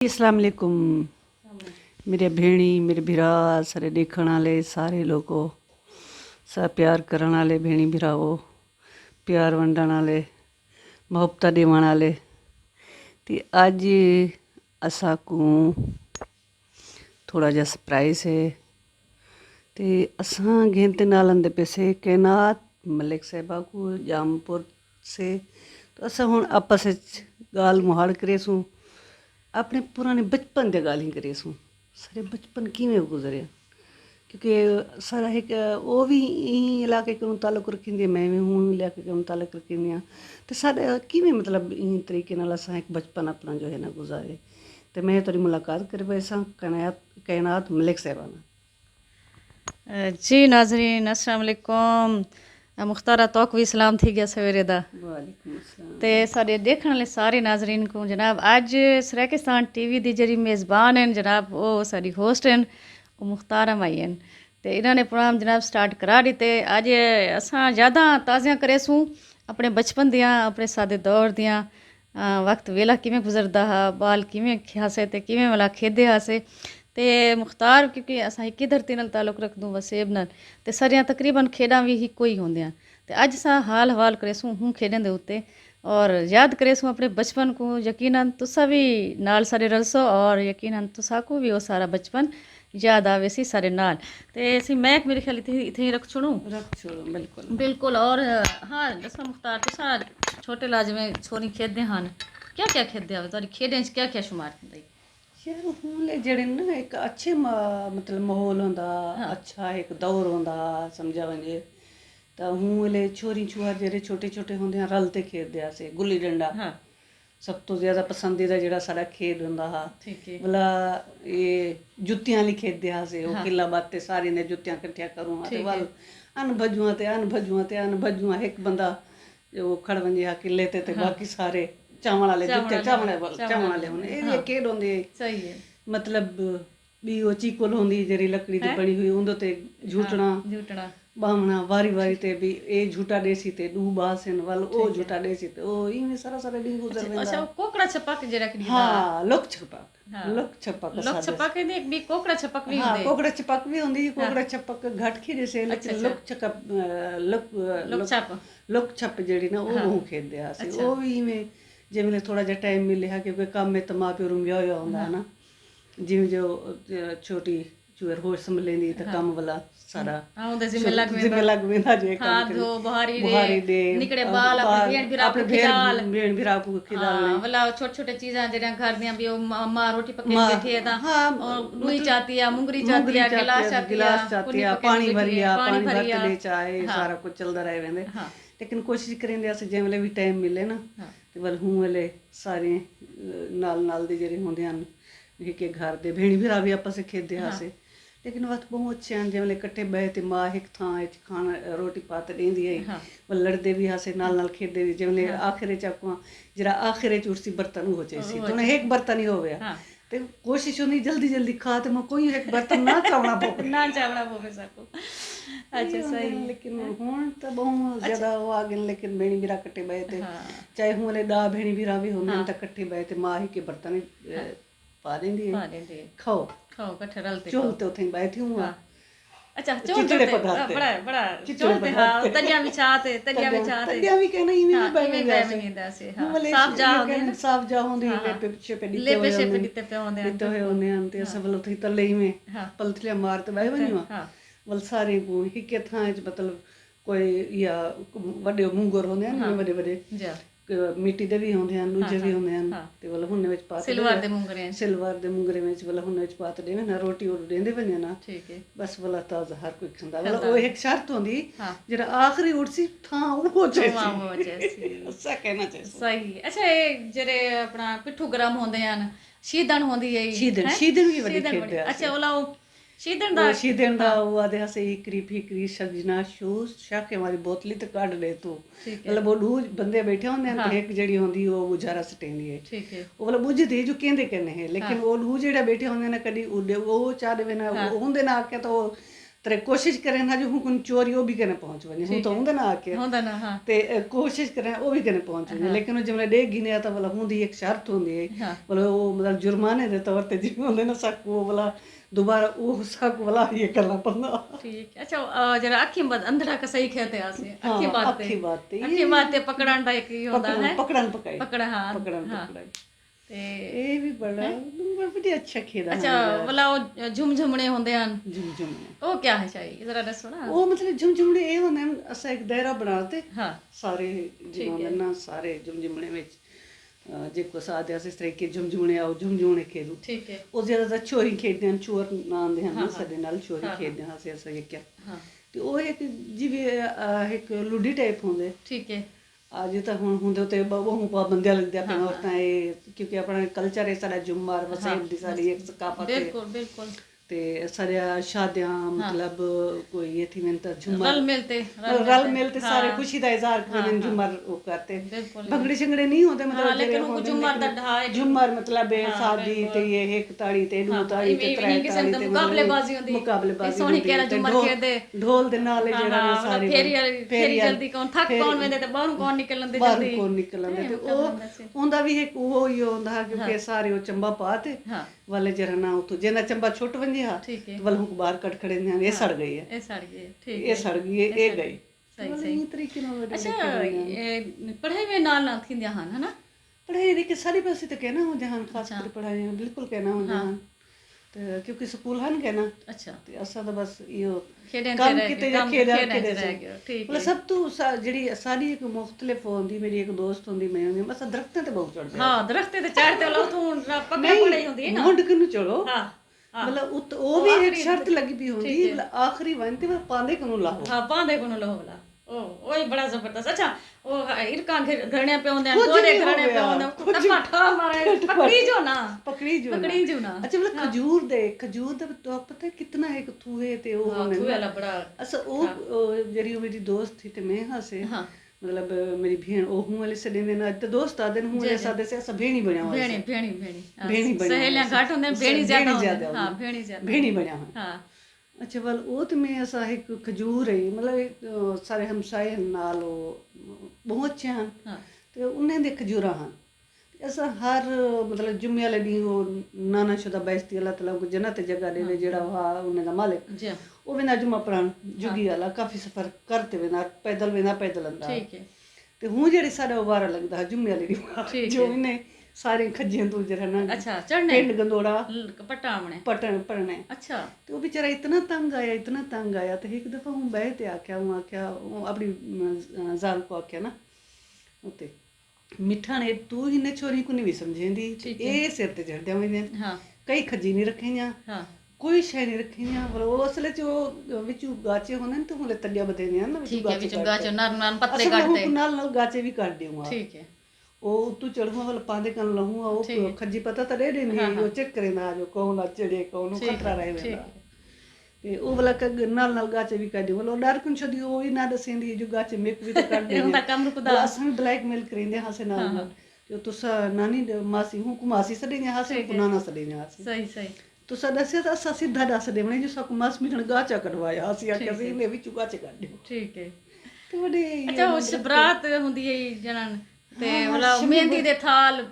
अस्सलाम वालेकुम मेरे भेणी मेरे भिरा सारे देखण वाले सारे लोगों सब प्यार करन वाले भेणी भिरावो प्यार वंडण वाले मुहब्बत देवण वाले ते अज असा को थोड़ा जा सरप्राइज है ते असां घेंते नाल आंदे पैसे कैनात मलिक साहिबा को जामपुर से तो असां हुण आपस विच गाल मुहाड़ करेसूं अपने पुराने बचपन दी गाल ही करेसूं सारे बचपन किवें गुजरिया क्योंकि सारा एक वो भी यहीं इलाके को ताल्लुक रखिंदी मैं भी हूँ इलाके को ताल्लुक रखिंदी हाँ तो सारे किवें मतलब इन तरीके नाल असां एक बचपन अपना जो है ना गुजारे तो मैं थोड़ी मुलाकात कर पैसा कैनात मलिक साहिबा नाल। जी नाज़रीन अस्सलाम वालेकुम मुख्तारा तौक भी सलाम थी गया सवेरे दा वालेकुम अस्सलाम ते साढ़े देखने वाले सारे नाज़रीन को जनाब अज सराकिस्तान टीवी दी जेह्ड़ी मेज़बान हैं जनाब वो साड़ी होस्ट हैं वो मुख्तारा माई हैं ते इन्होंने प्रोग्राम जनाब स्टार्ट करा दिते अज असां ज़्यादा ताज़ियां करेसूं अपने बचपन दियां अपने सादे दौर दियां वक्त वेला किवें गुजरदा हा बाल किवें हासे ते किवें वाला खेदे हासे ते मुख्तार क्योंकि असां इक्की धरती नाल ताल्लुक रखदूं वसेब नाल ते सारियां तकरीबन खेडां भी इक्को ही होंदियां ते अज असां हाल हवाल करेसूं हूँ खेडें दे उत्ते और याद करेसूं अपने बचपन को यकीनन तुसा भी नाल सारे रलसो और यकीनन तुसा को भी वो सारा बचपन याद आवे सी सारे नाल ते असीं मैक मेरे ख्याल इत्थे ही रख छोड़ूं बिल्कुल बिल्कुल और हाँ दसो मुख्तार तुसा छोटे लाजमे छोरी खेदे हन क्या खेदे आवे तुहाडी खेडें च क्या शुमार हुंदा यार हूँ जेह्ड़े ना एक अच्छे मतलब माहौल होंदा अच्छा एक दौर होंदा समझा वञे तो हूँ ले छोरी छुआर जेह्ड़े छोटे छोटे होंदे रल ते खेडदे अस गुल्ली डंडा सब तो ज़्यादा पसंदीदा जेह्ड़ा साढ़ा खेड होंदा हा भला एह् जुत्तियां आह्ली खेडदे अस ओह् किला बाते सारे ने जुत्तियां कट्ठियां करूं ते वल अन भजुआं इक बंदा ओह् खड़ वंजे हा किले ते बाकी सारे चावल वाले जुत्ते चावल वाले होने एह् खेड होंदी सही है मतलब भी वो चीकुल होंदी जेह्ड़ी लकड़ी दी बनी हुई उंदे ते झूटना बामना वारी वारी ते भी एह् झूटा देसी ते दू बासन वल ओह् झूटा देसी ते ओह् इवें सारा ॾींहुं गुजर वेंदा अच्छा कोकड़ा छपक जेड़ा कि हाँ लुक छपक लोक छपक है एक भी कोकड़ा छपक भी हाँ कोकड़ा छपक भी होंदी कोकड़ा छपक घट खेदे से लेकिन लुक छप जेह्ड़ी ना ओह् खेदे अस ओह् भी इवें जिवें थोड़ा जिहा टाइम मिलेआ क्योंकि कम्म इत्त मां प्यो रूं ब्याह होया होंदा है ना जिवें जो छोटी चूर होश संभलेंदी ते कम्म वाला सारा जिम्मे लग वेंदा जे बुहारी दे निकड़े बाल अपने भेण भिरा को खिलाने वाला छोटे छोटे चीज़ां जेड़ा घर दियां भी मां रोटी पके बैठी है ता रुई चाहती है मुंगरी चाहती है गिलास चाहती है पानी भरिया बरतने चाहे सारा कुछ चलदा रहे वेंदे लेकिन कोशिश करेंदे अस जिवें भी टाइम मिले ना ते वल हूँ वेले सारे नाल दे जेह्ड़े होंदे हन के घर दे भेणी भिरा भी आपस खेदे हासे लेकिन वक्त बहुत अच्छे हैं जिवें कट्ठे बहे ते मां एक थां खाना रोटी पात देंदी है वल लड़दे भी हासे नाल खेदे भी जिवें आखिर च आपां जेह्ड़ा आखिर च उसी बर्तन हो जाए सी तो एक बर्तन ही होवे ते कोशिश होंदी जल्दी जल्दी खा ते मैं कोई एक बर्तन ना चावना पवे सबको अच्छा सही लेकिन हुण तो बहुत ज़्यादा वो आ गए लेकिन भेणी भिरा कट्ठे बहे ते चाहे हूँ वाले दा भेणी भिरा भी होंदे ते कट्ठे बहे ते मां ही के बर्तन पा देंदी है खाओ कट्ठे रलते चोल ते उथे बैठी हूँ अच्छा चोल ते बड़ा चोल ते हां तलियां बिछाते तलियां भी कहना इवें बैठे से साफ जा होंदी लेपे पे दिते होंदे हन ते अस वल उथे तले इवें पलथलियां मार ते बह वञूं वल सारे को हिक थां च मतलब कोई या वड्डे मुंगर होंदे हन वड्डे वड्डे मिट्टी दे भी होंदे हन दूजे भी होंदे हन ते वल हुन्ने विच पा सिलवर दे मुंगरे विच वल हुन्ने विच पा ते देवे ना रोटी और देंदे वने ना ठीक है बस वला ताजा हर कोई खंदा वल ओ एक शर्त होंदी जेड़ा आखरी उड़सी थां वो जैसी उसा कहना चाहिए सही अच्छा ए जेरे अपना पिट्ठू गरम होंदे हन शीदन होंदी है शीदन भी वडी खेदे अच्छा ओला शीदन दा वो आदे हसे हिकरी सजना शू शाके वाली बोतली ते काढ ले तू मतलब वो दू बंदे बैठे होंदे हन एक जेड़ी होंदी वो गुजारा सटेंदी है ठीक है वो मतलब बुझदी जो कहंदे है लेकिन वो दू जेड़ा बैठे होंदे ने कदी वो चाह देवे ना होंदे ना आके तो ਤੇਰੇ ਕੋਸ਼ਿਸ਼ ਕਰੇ ਨਾ ਜੋ ਹੁਣ ਚੋਰੀ ਉਹ ਵੀ ਕਨੇ ਪਹੁੰਚ ਵਨੇ ਹੁਣ ਤਾਂ ਹੁੰਦਾ ਨਾ ਆ ਕੇ ਹੁੰਦਾ ਨਾ ਹਾਂ ਤੇ ਕੋਸ਼ਿਸ਼ ਕਰੇ ਉਹ ਵੀ ਕਨੇ ਪਹੁੰਚ ਵਨੇ ਲੇਕਿਨ ਉਹ ਜਿਵੇਂ ਡੇ ਗਿਨੇ ਤਾਂ ਵਾਲਾ ਹੁੰਦੀ ਇੱਕ ਸ਼ਰਤ ਹੁੰਦੀ ਹੈ ਵਾਲਾ ਉਹ ਮਤਲਬ ਜੁਰਮਾਨੇ ਦੇ ਤੌਰ ਤੇ ਜਿਵੇਂ ਹੁੰਦੇ ਨਾ ਸਾਕੂ ਵਾਲਾ दोबारा वो साकू वाला ये करना पड़ना ठीक है। अच्छा जरा अखी मत अंधड़ा का सही कहते हैं आसे अखी बात पकड़न का एक होता है पकड़न पकाई पकड़ा हां पकड़न पकड़ाई ते ये भी बड़ा बड़ी अच्छा खेदा अच्छा वाला वो झुमझुमणे होंदे हन झुमझुमणे वो क्या है चाहिए जरा दसो ना वो मतलब झुमझुमणे ये होंदे असा एक दायरा बनाते हां सारे जिन्होंने ना सारे झुमझुमणे में जिसको साथ इस तरह के झुमझुमणे आओ झुमझुमणे खेलू ठीक है ਉਹ ਜ਼ਿਆਦਾ ਚੋਰੀ ਖੇਡਦੇ ਹਨ ਚੋਰ ਨਾਂ ਦੇ ਹਨ ਸਾਡੇ ਨਾਲ ਚੋਰੀ ਖੇਡਦੇ ਹਾਂ ਅਸੀਂ ਅਸਾਂ ਕਿਹਾ ਤੇ ਉਹ ਇੱਕ ਜਿਵੇਂ ਇੱਕ ਲੁੱਡੀ ਟਾਈਪ ਹੁੰਦੇ ਠੀਕ ਹੈ ਅੱਜ ਤਾਂ ਹੁਣ ਹੁੰਦੇ ਤੇ ਬਹੁ ਪਾਬੰਦੀਆਂ ਲੱਗਦੀਆਂ ਪਈਆਂ ਔਰਤਾਂ ਇਹ ਕਿਉਂਕਿ ਆਪਣਾ ਕਲਚਰ ਹੈ ਸਾਡਾ ਜੁੰਮਰ ਵਸੇਬ ਦੀ ਸਾਡੀ ਇੱਕ ਸਕਾਫਤ ਹੈ ਬਿਲकुल ਤੇ ਸਾਰੇ ਸ਼ਾਦੀਆਂ ਮਤਲਬ ਕੋਈ ਇਥੇ ਮੈਂ ਤਾਂ ਝੁਮਰ ਰਲ ਮਿਲਤੇ ਸਾਰੇ ਖੁਸ਼ੀ ਦਾ ਇਜ਼ਹਾਰ ਕਰਦੇ ਝੁਮਰ ਉਹ ਕਰਤੇ ਭੰਗੜੇ ਸ਼ੰਗੜੇ ਨਹੀਂ ਹੁੰਦੇ ਮਤਲਬ ਲੇਕਿਨ ਉਹ ਝੁਮਰ ਦਾ ਢਾਏ ਝੁਮਰ ਮਤਲਬ ਸ਼ਾਦੀ ਤੇ ਇਹ ਇੱਕ ਤਾੜੀ ਤੇ ਦੂ ਤਾੜੀ ਤੇ ਤਰੇ ਤਾੜੀ ਤੇ ਮੁਕਾਬਲੇਬਾਜ਼ੀ ਹੁੰਦੀ ਸੋਹਣੀ ਕਹਿ ਝੁਮਰ ਖੇਡਦੇ ਢੋਲ ਦੇ ਨਾਲ ਜਿਹੜਾ ਸਾਰੇ ਫੇਰੀ ਜਲਦੀ ਕੌਣ ਥੱਕ ਕੌਣ ਵੇਂਦੇ ਤੇ ਬਾਹਰੋਂ ਕੌਣ ਨਿਕਲਣ ਦੇ ਜਲਦੀ ਕੌਣ ਨਿਕਲਣ ਦੇ ਤੇ ਉਹ ਹੁੰਦਾ ਵੀ ਇੱਕ ਉਹ ਹੀ ਹੁੰਦਾ ਕਿਉਂਕਿ ਸਾਰੇ ਉਹ ਚੰਬਾ ਪਾਤੇ ਵਾਲੇ ਜਰਾ ਨਾ ਉਤੋਂ ਜਿਹਨਾਂ ਚੰਬਾ ਛੁੱਟ ਵੰਜਿਆ ਵਾਲ ਹੁਕ ਬਾਹਰ ਕੱਢ ਖੜੇ ਨੇ ਇਹ ਸੜ ਗਈ ਹੈ ਇਹ ਸੜ ਗਈ ਠੀਕ ਇਹ ਸੜ ਗਈ ਇਹ ਗਈ ਸਹੀ ਤਰੀਕੇ ਨਾਲ ਅੱਛਾ ਇਹ ਪੜ੍ਹਾਈ ਵੇ ਨਾਲ ਥੀਂਦੀਆਂ ਹਨ ਹਨਾ ਪੜ੍ਹਾਈ ਦੇ ਕਿ ਸਾਰੇ ਪਾਸੇ ਤਾਂ ਕਹਿਣਾ ਹੁੰਦੇ ਹਨ ਖਾਸ ਕਰ ਪੜ੍ਹਾਈ ਬਿਲਕੁਲ ਕਹਿਣਾ ਹੁੰਦਾ ਹਨ ਤੇ ਕਿਉਂਕਿ ਸਕੂਲ ਹਨ ਕਹਿਣਾ ਅੱਛਾ ਤੇ ਅਸਾਂ ਤਾਂ ਬਸ ਇਹੋ ਖੇਡਣ ਕੰਮ ਕਿਤੇ ਜਾਂ ਖੇਡਣ ਰਹਿ ਗਿਆ ਠੀਕ ਹੈ ਸਭ ਤੋਂ ਜਿਹੜੀ ਸਾਡੀ ਇੱਕ ਮੁxtਲਿਫ ਹੁੰਦੀ ਮੇਰੀ ਇੱਕ ਦੋਸਤ ਹੁੰਦੀ ਮੈਂ ਹੁੰਦੀ ਬਸ ਦਰਖਤਾਂ ਤੇ ਬਹੁਤ ਚੜਦੇ ਹਾਂ ਦਰਖਤੇ ਤੇ ਚੜਦੇ ਲੋ ਤੂੰ ਪੱਕਾ ਪੜਾਈ ਹੁੰਦੀ ਹੈ ਨਾ ਮੁੰਡ ਕਿਨੂੰ ਚੜੋ ਹਾਂ ਮਤਲਬ ਉਹ ਵੀ ਇੱਕ ਸ਼ਰਤ ਲੱਗੀ ਵੀ ਹੁੰਦੀ ਆਖਰੀ ਵਨ ਤੇ ਪਾਂਦੇ ਕਿਨੂੰ ਲਾਓ ਹਾਂ ਪਾਂਦੇ ਕਿਨੂੰ ਲਾਓ ਉਹ ਹੀ ਬੜਾ ਜ਼ਬਰਦਸਤ ਅੱਛਾ ਉਹ ਇਰਕਾਂ ਘਰਣੇ पे ਹੁੰਦੇ ਹਨ ਕੋਦੇ ਘਰਣੇ पे ਹੁੰਦੇ ਟੱਪਾ ਠਾ ਮਾਰੇ ਪਕੜੀ ਜੋ ਨਾ ਅੱਛਾ ਮਤਲਬ ਖਜੂਰ ਦਾ ਤਾਂ ਪਤਾ ਕਿੰਨਾ ਹੈ ਕਥੂਏ ਤੇ ਉਹ ਖਜੂਰ ਵਾਲਾ ਬੜਾ ਅੱਛਾ ਉਹ ਜਿਹੜੀ ਮੇਰੀ ਦੋਸਤ ਸੀ ਤੇ ਮੈਂ ਹਾਸੇ मतलब मेरी भेण ओ हूं वाले सडे में ना तो दोस्त आदन हूं वाले सादे से सब भेणी बनया हुआ भेणी सहेलियां घाट होंदे भेणी ज्यादा हां भेणी बनया हां अच्छा वाल ओ तो मैं ऐसा एक खजूर है मतलब सारे हमसाए नाल बहुत अच्छे हैं ते उन्हें दे खजूरा हैं ऐसा हर मतलब जुम्मे वाले दिन वो नाना शुदा बेइज्जती अल्लाह ताला को जन्नत जगह देवे जेड़ा वा उन्हें दा मालिक जी वो बिना जुम्मा पढ़ान जुगी वाला काफी सफर करते बिना पैदल अंदा ठीक है ते हूं जेड़ी साडा वारा लगदा जुम्मे वाले दिन जो इन्हें सारे खज्जे तो जरा ना अच्छा चढ़ने पिंड गंदोड़ा पटावने पढ़ने अच्छा तो वो बेचारा इतना तंग आया तो एक दफा हूं बैठे आख्या अपनी जाल को आख्या ना उते मिठा ने तू इन्हें छोरी को नहीं भी समझेंदी ये सिर ते चढ़ जावे कई खज्जी नहीं रखें कोई शय नहीं रखी वो असले च विचू गाचे होने तो हुले तड़िया बदे ने ना विचू गाचे नाल पत्ते काटते नाल गाचे भी काट देऊंगा ठीक है ओ तू चढ़ूंगा वाला पांदे कन लहूंगा ओ खज्जी पता तो दे देनी वो चेक करेंदा जो कौन चढ़े कौन खतरा रहे वेंदा ते ओ वाला नाल गाचे भी काट देऊंगा डर कुन छदी ओ ही ना दसेंदी जो गाचे मेक भी तो काट दे उनका काम रुकदा असन ब्लैकमेल करेंदे हां से नाल जो तुसा नानी मासी हूं को मासी सदे हां से को नाना सदे हां से सही तो दसिया तो असा सीधा दस देवने जो सक मास मिठन गाचा कटवाया ਅਸੀਂ ਆਖਿਆ ਸੀ ਇਹਨੇ ਵਿੱਚ ਗਾਚੇ ਕੱਢ ਦਿਓ ਠੀਕ ਹੈ ਤੇ ਬੜੇ ਅੱਛਾ ਉਸ ਬਰਾਤ ਹੁੰਦੀ ਹੈ ਜਨਨ ਤੇ ਵਾਲਾ ਮਹਿੰਦੀ ਦੇ ਥਾਲ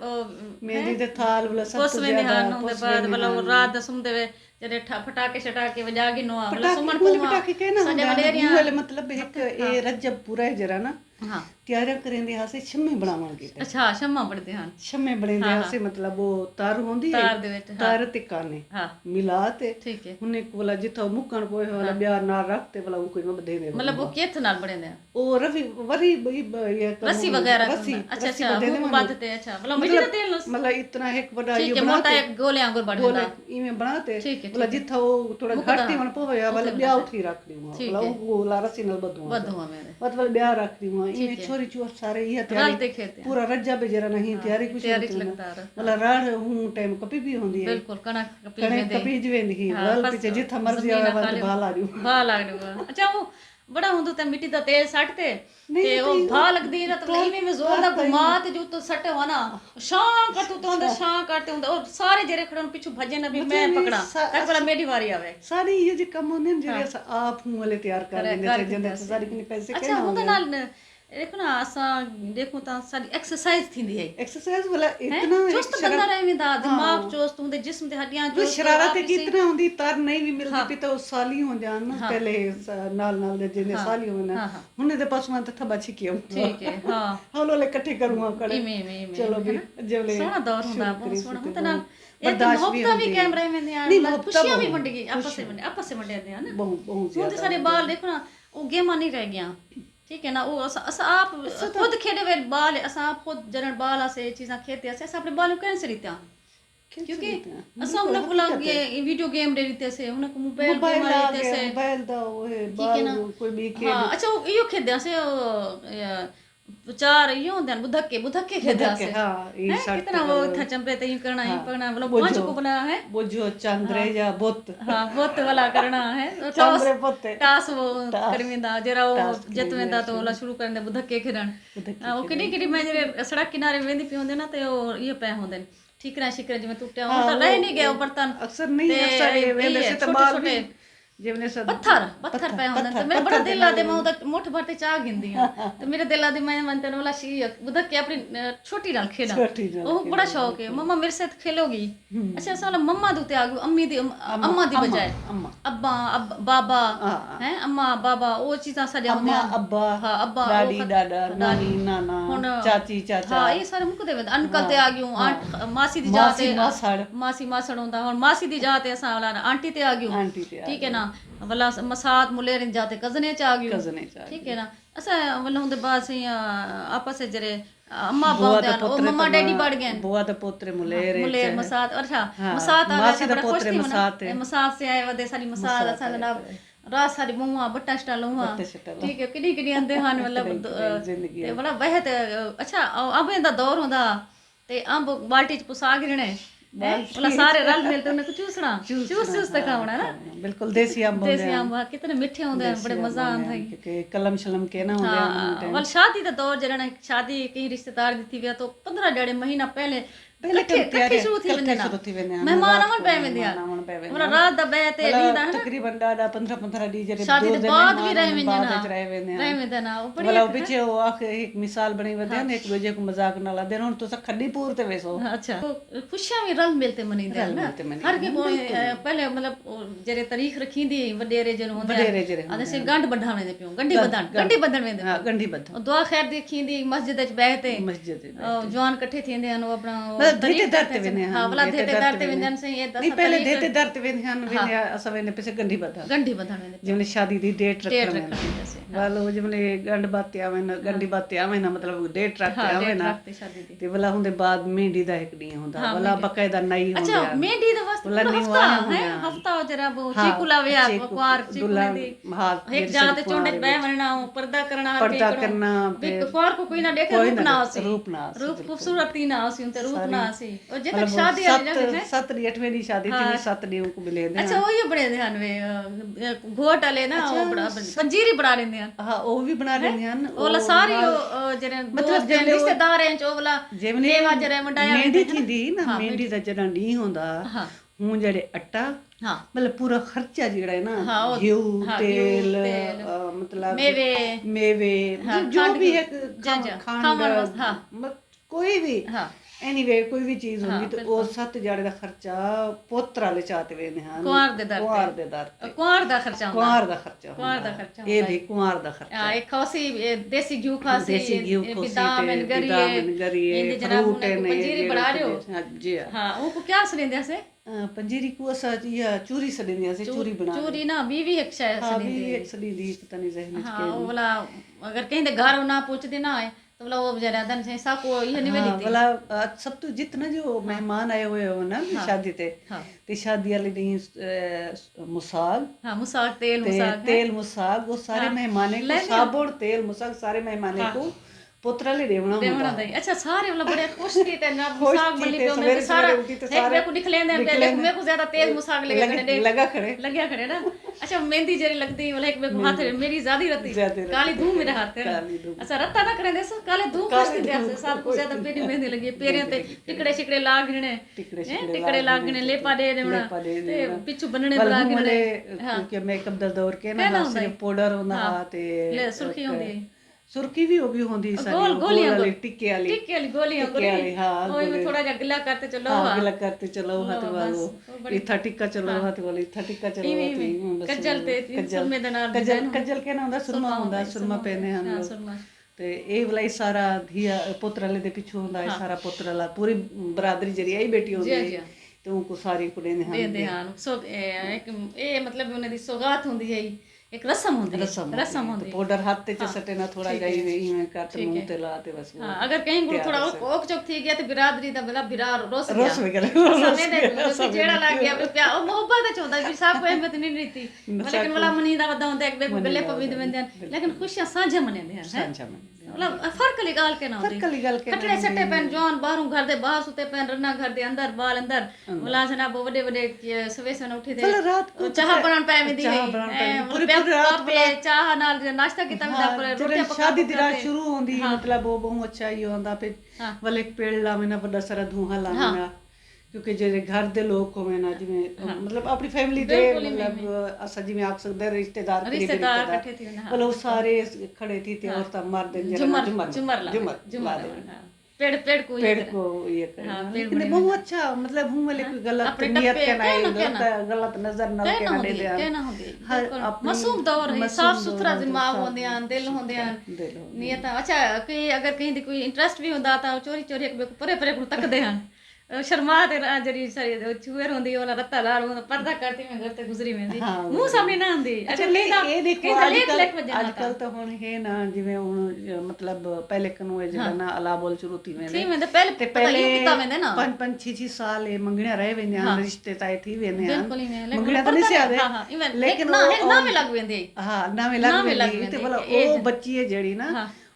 ਵਾਲਾ ਸਭ ਤੋਂ ਜ਼ਿਆਦਾ ਹੁੰਦੇ ਬਾਅਦ ਵਾਲਾ ਉਹ ਰਾਤ ਦਾ ਸੁਣਦੇ ਵੇ ਜਿਹੜੇ ਫਟਾਕੇ ਛਟਾਕੇ ਵਜਾ ਕੇ ਨੋ ਵਾਲਾ ਸੁਮਨ ਪੂਆ ਸਾਡੇ ਵਡੇਰੀਆਂ ਵਾਲੇ ਮਤਲਬ ਇੱਕ ਇਹ ਰਜਬ ਪੂਰਾ ਹੈ ਜਰਾ ਨਾ ਹਾਂ ਤਿਆਰ ਕਰਿੰਦੇ ਹਾਸੇ ਛੰਮੇ ਬਣਾਵਾਂਗੇ ਅੱਛਾ ਛੰਮਾ ਬਣਦੇ ਹਨ ਛੰਮੇ ਬਣਦੇ ਹਾਸੇ ਮਤਲਬ ਉਹ ਤਾਰ ਹੁੰਦੀ ਹੈ ਤਾਰ ਦੇ ਵਿੱਚ ਤਾਰ ਤੇ ਕਾਨੇ ਹਾਂ ਮਿਲਾ ਤੇ ਠੀਕ ਹੈ ਉਹਨੇ ਕੋਲਾ ਜਿੱਥਾ ਮੁੱਕਣ ਪੋਏ ਵਾਲਾ ਬਿਆਰ ਨਾਲ ਰੱਖਤੇ ਵਾਲਾ ਉਹ ਕੋਈ ਮਬਦੇ ਦੇ ਮਤਲਬ ਉਹ ਕਿੱਥ ਨਾਲ ਬਣਦੇ ਆ ਉਹ ਵਰੀ ਇਹ ਰੱਸੀ ਵਗੈਰਾ ਅੱਛਾ ਉਹ ਬਾਤ ਤੇ ਅੱਛਾ ਮਤਲਬ ਮਿੱਟੀ ਦਾ ਤੇਲ ਮਤਲਬ ਇਤਨਾ ਇੱਕ ਬੜਾ ਇਹ ਬਣਾ ਮੋਟਾ ਇੱਕ ਗੋਲੇ ਵਾਂਗੂ ਬਣਦਾ ਇਵੇਂ ਬਣਾਤੇ ਮਤਲਬ ਜਿੱਥਾ ਉਹ ਥੋੜਾ ਘੱਟ ਹੀ ਬਣ ਪਵੇ ਵਾਲਾ ਬਿਆਹ ਉਠੀ ਰੱਖ ਦਿਉ ਮਤਲਬ ਉਹ ਲਾ ਰੱਸੀ ਨਾਲ ਬਦੂਆ ਮੇਰੇ ਮਤਲਬ ਬਿਆਹ ਰੱਖ ਦਿਉ ਇਵੇਂ छोरी चोर सारे ये तैयारी पूरा रज्जा पे जरा नहीं तैयारी कुछ मतलब राड़ हूं टाइम कपी भी होंदी है बिल्कुल कणक कपी जवेंदी ही वल पीछे जिथा मर्जी आवे बाल आ अच्छा वो ਬੜਾ ਹੁੰਦਾ ਤੇ ਮਿੱਟੀ ਦਾ ਤੇਲ ਸੱਟ ਤੇ ਉਹ ਭਾ ਲੱਗਦੀ ਨਾ ਤੇ ਇਵੇਂ ਮੈਂ ਜ਼ੋਰ ਦਾ ਘੁਮਾ ਤੇ ਜੋ ਤੋਂ ਸੱਟੇ ਵਾ ਨਾ ਸ਼ਾਂ ਕਰ ਤੂੰ ਹੁੰਦਾ ਸ਼ਾਂ ਕਰਤੇ ਹੁੰਦਾ ਉਹ ਸਾਰੇ ਜਿਹੜੇ ਖੜਨ ਪਿੱਛੋਂ ਭੱਜੇ ਨਾ ਵੀ ਮੈਂ ਪਕੜਾਂ ਤੱਕ ਵਾਲਾ ਮੇਰੀ ਵਾਰੀ ਆਵੇ ਸਾਰੇ ਇਹ ਜਿਹੇ ਕੰਮ ਹੁੰਦੇ ਨੇ ਜਿਹੜੇ ਅਸੀਂ ਆਪ ਨੂੰ ਵਾਲੇ ਤਿਆਰ ਕਰ ਲੈਂਦੇ ਤੇ ਜਿੰਦੇ ਸਾਰੇ ਕਿੰਨੇ ਪੈਸੇ ਅੱਛਾ ਉਹਦੇ ਨਾਲ ਦੇਖੋ ਨਾ ਅਸਾਂ ਦੇਖੋ ਤਾਂ ਸਾਡੀ ਐਕਸਰਸਾਈਜ਼ ਥੀਂਦੀ ਹੈ ਐਕਸਰਸਾਈਜ਼ ਵਾਲਾ ਇਤਨਾ ਚੁਸਤ ਬੰਦਾ ਰਹਿੰਦਾ ਦਿਮਾਗ ਚੁਸਤ ਹੁੰਦੇ ਜਿਸਮ ਦੇ ਹੱਡੀਆਂ ਚੁਸਤ ਸ਼ਰਾਰਤ ਕਿਤਨਾ ਹੁੰਦੀ ਤਰ ਨਹੀਂ ਵੀ ਮਿਲਦੀ ਪਈ ਤਾਂ ਉਹ ਸਾਲੀ ਹੋ ਜਾਣ ਨਾ ਪਹਿਲੇ ਨਾਲ ਦੇ ਜਿਹਨੇ ਸਾਲੀ ਹੋਣਾ ਹੁਣ ਇਹਦੇ ਪਾਸ ਮੈਂ ਤਾਂ ਬੱਚੀ ਕਿਉਂ ਠੀਕ ਹੈ ਹਾਂ ਹੌਲੇ ਇਕੱਠੇ ਕਰੂੰਗਾ ਕੜੇ ਇਵੇਂ ਚਲੋ ਵੀ ਜਵਲੇ ਸੋਹਣਾ ਦੌਰ ਹੁੰਦਾ ਬਹੁਤ ਸੋਹਣਾ ਹੁੰਦਾ ਨਾਲ ਇਹ ਤਾਂ ਮੁਹੱਬਤਾਂ ਵੀ ਕੈਮਰੇ ਵਿੱਚ ਆਣ ਖੁਸ਼ੀਆਂ ਵੀ ਵੰਡ ਗਈ ਆਪਸ ਵਿੱਚ ਵੰਡਦੇ ਆ ਨਾ ਬਹੁਤ ਹੁਣ ਤੇ ਸਾਡੇ ਬਾਲ ਦੇਖੋ ਨਾ ਉਹ ਗੇਮਾਂ ਨਹੀਂ ਰਹਿ ਗਿਆ ठीक है ना वो आप खुद खेले हुए बाल असा आप खुद जनरल बाल से चीज़ा खेलते हैं अपने बालों कैसे रीते हैं क्योंकि असा उन्हें को लग गए वीडियो गेम ले रीते से उन्हें को मोबाइल गेम लेते से मोबाइल दा वो है बाल कोई भी खेल हां अच्छा वो यो खेलते से चार यो होंदे बुधक्के खेलते से हां ये कितना वो था चंपे ते करना ही पकड़ना मतलब पांच को बना है बोझो चंद्रे या बुत हां बुत वाला करना है चंद्रे बुत टास वो करवेंदा जरा वो जतवेंदा तो वाला शुरू करने बुधक्के खेलन वो किडी मैं जेरे सड़क किनारे वेंदी पी होंदे ना ते वो ये पै होंदे ठीकरा शिकरा जिवें टूटिया वो तो रह नहीं गया बर्तन अक्सर नहीं अक्सर ये वेंदे से तो बाल भी ਜਿਵੇਂ ਪੱਥਰ ਪੈ ਹੁੰਦਾ ਤੇ ਮੇਰਾ ਬੜਾ ਦਿਲ ਆਦੇ ਮੈਂ ਉਹਦਾ ਮੁੱਠ ਭਰ ਤੇ ਚਾਹ ਗਿੰਦੀ ਆ ਤੇ ਮੇਰੇ ਦਿਲ ਆਦੇ ਮੈਂ ਤੈਨੂੰ ਵਾਲਾ ਸ਼ੀ ਉਹਦਾ ਕਿ ਆਪਣੀ ਛੋਟੀ ਨਾਲ ਖੇਡਾਂ ਉਹ ਬੜਾ ਸ਼ੌਕ ਹੈ ਮਮਾ ਮੇਰੇ ਸਾਥ ਖੇਲੋਗੀ ਅੱਛਾ ਸਾਲਾ ਮਮਾ ਦੇ ਉੱਤੇ ਆ ਗਈ ਅੰਮੀ ਦੀ ਅੰਮਾ ਦੀ ਬਜਾਏ ਅੱਬਾ ਬਾਬਾ ਹੈ ਅੰਮਾ ਬਾਬਾ ਉਹ ਚੀਜ਼ਾਂ ਸਾਡੇ ਅੰਮਾ ਅੱਬਾ ਹਾਂ ਅੱਬਾ ਦਾਦੀ ਦਾਦਾ ਨਾਨੀ ਨਾਨਾ ਚਾਚੀ ਚਾਚਾ ਹਾਂ ਇਹ ਸਾਰੇ ਮੁੱਕ ਦੇ ਵੇ ਅੰਕਲ ਤੇ ਆ ਗਿਓ ਮਾਸੀ ਦੀ ਜਾ ਤੇ ਮਾਸੀ ਮਾਸੜ ਹੁੰਦਾ ਹੁਣ ਮਾਸੀ ਦੀ ਜਾ ਤੇ ਅਸਾਂ ਵਾਲਾ ਆਂਟੀ ਤੇ ਆ ਗਿਓ ਠੀਕ ਹੈ ਨਾ वाला मसाद मुलेर जाते कजने च आ गयो ठीक है ना असा वाला हुंदे बाद से आपस में जरे अम्मा बाबा ओ मम्मा डैडी बढ़ गए बुआ दे पोतरे मुलेर मसाद अच्छा मसाद आ गया बड़ा खुश थी मसाद से आए वदे सारी मसाद असा जनाब रात सारी मुआ बट्टा स्टा लूंगा ठीक है किडी आंदे हन मतलब ते बड़ा बेहत अच्छा अंबे दा दौर हुंदा ते अंब बाल्टी च पुसा गिरने बोला सारे रल मिलते उन्हें चूसना चूस ते खावना ना बिल्कुल देसी अंब कितने मीठे होंदे हैं बड़े मजा आंदा है कि कलम शलम के ना होंदे हैं वल शादी दा दौर जरा शादी कई रिश्तेदार दी थी वे तो 15 डेढ़ महीना पहले कट्ठे शुरू थी वेंदे मेहमान आवन पे वेंदे यार हमरा रात दा बैठ ते नींद आ तकरीबन डाडा 15 डीजे रे शादी दे बाद भी रह वेंदे ना वो वाला पीछे वो आख एक मिसाल बनी वदे ने एक दूजे को मजाक ना ला दे हुन तो खड्डी पूर ते वेसो अच्छा खुशियां भी रल मिलते मनींदे ना हर के पहले मतलब जेरे तारीख रखींदी वडेरे जन होंदे आदे से गंढ बढ़ावे दे पियो गंढी बदन वेंदे हां गंढी बदन दुआ खैर देखींदी मस्जिद च बैठते मस्जिद जवान इकट्ठे थींदे हन अपना देते दरते वेने हां वाला देते दरते वेने से ये नहीं पहले देते दरते वेने हन वेने असा वेने पे गंढी बदन वेने जिवने शादी दी डेट रखने वालो जिवने गंढ बाते आवे ना गंढी बाते आवे ना मतलब डेट रखते आवे ना ते वाला हुंदे बाद मेहंदी दा एक डी हुंदा वाला बकायदा नई हुंदा अच्छा मेहंदी दा वास्ते हफ्ता जरा वो चीकू लावे आप कुआर चीकू मेहंदी एक जाते चोंडे बह वरना पर्दा करना कुआर को कोई ना देखे रूप ना खूबसूरती ना आसी उनते रूप ना आसी और जे तक शादी वाली जगह है 7वीं 8वीं दी शादी थी 7 डी को मिले दे अच्छा वो ये बड़े ध्यान वे घोट वाले ना वो बड़ा पंजीरी बना लेंदे हैं हां वो भी बना लेंदे हैं ओला सारी जरे मतलब जे रिश्तेदार हैं जो वाला लेवा जरे मंडाया मेहंदी थींदी ना मेहंदी दा जरा नी हुंदा हूं जेड़े अट्टा हाँ मतलब पूरा खर्चा जेड़ा है ना घी तेल मतलब मेवे जो भी है खंड कोई भी एनीवे कोई भी चीज होगी तो वो 7 जाड़े दा खर्चा पोत्र वाले चाहते वेने हैं कुंवार दे दर कुंवार दा खर्चा ये भी कुंवार दा खर्चा एक खासी देसी घी खासी विटामिन गरिए इन जनाब ने पंजीरी बना रहे हो जी हां वो को क्या सलेंदे से पंजीरी को असा या चूरी सलेंदे से चूरी बना चूरी ना बीवी एक शायद सलेंदे हां बीवी एक सलेंदी पता नहीं जहन में हां वाला अगर कहीं दे घर ना पूछते ना आए तो वाला वो बेचारा दन से सा को ये नहीं मिलती वाला सब तो जितना जो मेहमान आए हुए हो ना शादी ते शादी वाले दिन मुसाग हां मुसाग तेल मुसाग वो सारे मेहमाने को साबुन तेल मुसाग सारे मेहमाने को ਪੁੱਤਰਾ ਲਈ ਦੇਵਣਾ ਦੇਵਣਾ ਦਾ ਅੱਛਾ ਸਾਰੇ ਵਾਲਾ ਬੜੇ ਖੁਸ਼ ਸੀ ਤੇ ਨਾ ਸਾਗ ਮੱਲੀ पे ਉਹਨੇ ਸਾਰਾ ਇੱਕ ਵੇ ਕੋ ਨਿਕਲੇ ਨੇ पहले मैं को ज्यादा तेज मुसाग लगा खड़े ना अच्छा मेहंदी जरी लगती वाला एक वे को हाथ मेरी ज्यादा रहती काली धूम मेरे हाथ है अच्छा रत्ता ना करे देस काले धूम खुश दे सब को ज्यादा पेरी मेहंदी लगी पेरे ते टिकड़े शिकड़े लागने टिकड़े लागने लेपा दे देवना ते पिछु बनने बला गिने क्योंकि मेकअप दा दौर के ना सिर्फ पाउडर होना ते ले सुर्खी होंदी सुर्खी भी होगी होंदी गोल गोलियां टिक्के वाली गोलियां हां ओए में थोड़ा जा गिला करते चलो हां गिला करते चलो हाथ वालो इथा टिक्का चलो हाथ वाली इथा टिक्का चलो कज्जल ते सुरमे दे नाल कज्जल के ना ਹੁੰਦਾ ਸੁਰਮਾ ਪੈਨੇ ਹਨ ਤੇ ਇਹ ਵਾਲਾ ਹੀ ਸਾਰਾ ਧੀਆ ਪੁੱਤਰ ਵਾਲੇ ਦੇ ਪਿੱਛੋਂ ਹੁੰਦਾ ਹੈ ਸਾਰਾ ਪੁੱਤਰ ਵਾਲਾ ਪੂਰੀ ਬਰਾਦਰੀ ਜਿਹੜੀ ਆਈ ਬੇਟੀ ਹੁੰਦੀ ਹੈ ਤੇ ਉਹ ਕੋ ਸਾਰੀ ਕੁੜੇ ਨੇ ਦੇ ਹਨ ਸੋ ਇਹ ਮਤਲਬ ਉਹਨਾਂ ਦੀ ਸੌਗਾਤ ਹੁੰਦੀ ਹੈ एक रस्म होती पाउडर हाथ ते सटे ना थोड़ा गई वही में काट मुंह ते लाते बस हां अगर कहीं को थोड़ा ओक चोक थी गया तो बिरादरी दा बला बिरार रोस गया समय दे जेड़ा लग गया प्यार और मोहब्बत च होंदा भी सब को अहमियत नहीं रहती लेकिन वाला मनी दा वदा होंदा एक गले पविद वेंदे लेकिन खुशियां साझा मनेंदे हैं साझा मतलब फर्क वाली गाल के ना होंदी कटड़े सट्टे पेन जवान बाहरों घर दे बाहर सुते पेन रन्ना घर दे अंदर बाल अंदर वाला जना बड़े बड़े सवेस में उठी दे चाह बनान पे में दी पूरी रात पे चाह नाल नाश्ता कीता में पर रोटी पका शादी दी रात शुरू होंदी मतलब वो बहुत अच्छा ही होंदा फिर वाले एक पेड़ लावे ना बड़ा सारा धुआं लावे ना क्योंकि ਜਿਹੜੇ ਘਰ ਦੇ ਲੋਕ ਹੋਵੇ ਨਾ ਜਿਵੇਂ ਮਤਲਬ ਆਪਣੀ ਫੈਮਿਲੀ ਦੇ ਮਤਲਬ ਅਸਾਂ ਜਿਵੇਂ ਆਖ ਸਕਦੇ ਰਿਸ਼ਤੇਦਾਰ ਇਕੱਠੇ ਥੀ ਨਾ ਮਤਲਬ ਸਾਰੇ ਖੜੇ ਥੀ ਤੇ ਔਰਤਾਂ ਮਰਦੇ ਜਿਹੜਾ ਝੁਮਰ पेड़ को ये लेकिन बहुत अच्छा मतलब हूं वाले कोई गलत नियत के नहीं गलत नजर ना के ना होंदी मासूम दौर है साफ सुथरा दिमाग होंदे हैं दिल होंदे हैं नियत अच्छा कि अगर कहीं दी कोई इंटरेस्ट भी होंदा ता चोरी एक परे को तकदे हैं शर्मा ते जरी सारी चुएर होंदी वाला रत्ता लाल पर्दा करती मैं घर ते गुजरी मेंदी मुंह सामने ना आंदी अच्छा ले दा ये देखो आजकल तो हुन है ना जिवें हुन मतलब पहले कनु है जेड़ा ना अला बोल शुरू थी वेंदे पहले किता वेंदे ना 5 6 साल ए मंगणिया रह वेंदे हैं रिश्ते ताए थी वेंदे हैं मंगणिया तो नहीं से आवे लेकिन ना में लग वेंदे हां ना में लग वेंदे ते भला ओ बच्ची है जेड़ी ना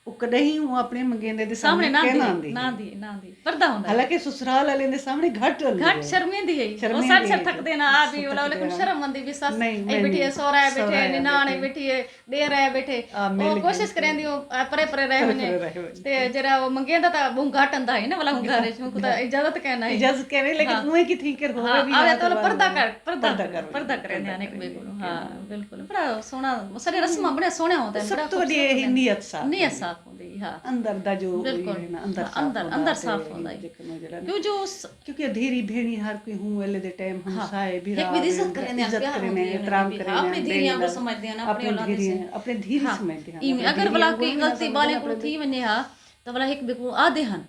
ਉਹ ਕਦੇ ਉਹ ਆਪਣੇ ਮੰਗੇਂਦੇ ਦੇ ਸਾਹਮਣੇ ਨਾ ਦੀ ਪਰਦਾ ਹੁੰਦਾ ਹਾਲਾਂਕਿ ਸਸੁਰਾਲ ਵਾਲੇ ਦੇ ਸਾਹਮਣੇ ਘੱਟ ਸ਼ਰਮਿੰਦੀ ਹੈ ਉਹ ਸੱਚ ਥੱਕਦੇ ਨਾ ਆ ਵੀ ਵਾਲਾ ਲੇਕਿਨ ਸ਼ਰਮ ਆਂਦੀ ਵੀ ਸੱਸ ਇਹ ਬਿਠੀ ਸੋਹਰਾ ਬੈਠੇ ਨਿਨਾਣੇ ਬਿਠੀ ਦੇਰ ਹੈ ਬੈਠੇ ਉਹ ਕੋਸ਼ਿਸ਼ ਕਰੇਂਦੀ ਉਹ ਪਰੇ ਰਹਿ ਮਨੇ ਤੇ ਜਿਹੜਾ ਉਹ ਮੰਗੇਂਦਾ ਤਾਂ ਉਹ ਘੱਟ ਹੁੰਦਾ ਹੈ ਨਾ ਵਾਲਾ ਘਰ ਚ ਉਹ ਤਾਂ ਇਜਾਜ਼ਤ ਕਹਿਣਾ ਹੈ ਇਜਾਜ਼ਤ ਕਹੇ ਲੇਕਿਨ ਉਹ ਕੀ ਠੀਕ ਕਰ ਹੋਵੇ ਵੀ ਆਵੇ ਤਾਂ ਪਰਦਾ ਕਰੇਂਦੇ ਹਨ ਇੱਕ ਬੇਗੁਲ ਹਾਂ ਬਿਲਕੁਲ ਬੜਾ ਸੋਹਣਾ ਸਾਰੇ ਰਸਮਾਂ ਬੜੇ ਸੋਹਣੇ ਹੁੰਦੇ ਹਨ ਸਭ ਤੋਂ ਵੱਡੀ ਇਹ ਨੀਅਤ ਸਾਫ ਹੁੰਦੀ ਹਾਂ ਅੰਦਰ ਦਾ ਜੋ ਅੰਦਰ ਸਾਫ ਹੁੰਦਾ ਹੈ ਕਿਉਂ ਜੋ ਕਿਉਂਕਿ ਧੀਰੀ ਭੇਣੀ ਹਰ ਕੋਈ ਹੂੰ ਵੇਲੇ ਦੇ ਟਾਈਮ ਹੰਸਾਏ ਵੀ ਰਾਤ ਇੱਜ਼ਤ ਕਰਨੇ ਇਤਰਾਮ ਕਰਨੇ ਆਪਣੇ ਧੀਰੀਆਂ ਨੂੰ ਸਮਝਦੇ ਹਨ ਆਪਣੇ ਔਲਾਦ ਸੇ ਆਪਣੇ ਧੀਰੀ ਸਮਝਦੇ ਹਨ ਅਗਰ ਬਲਾ ਕੋਈ ਗਲਤੀ ਬਾਲੇ ਕੋਲ ਥੀ ਵਨੇ ਹਾਂ ਤਾਂ ਬਲਾ ਇੱਕ ਬਿਕੂ ਆਦੇ ਹਨ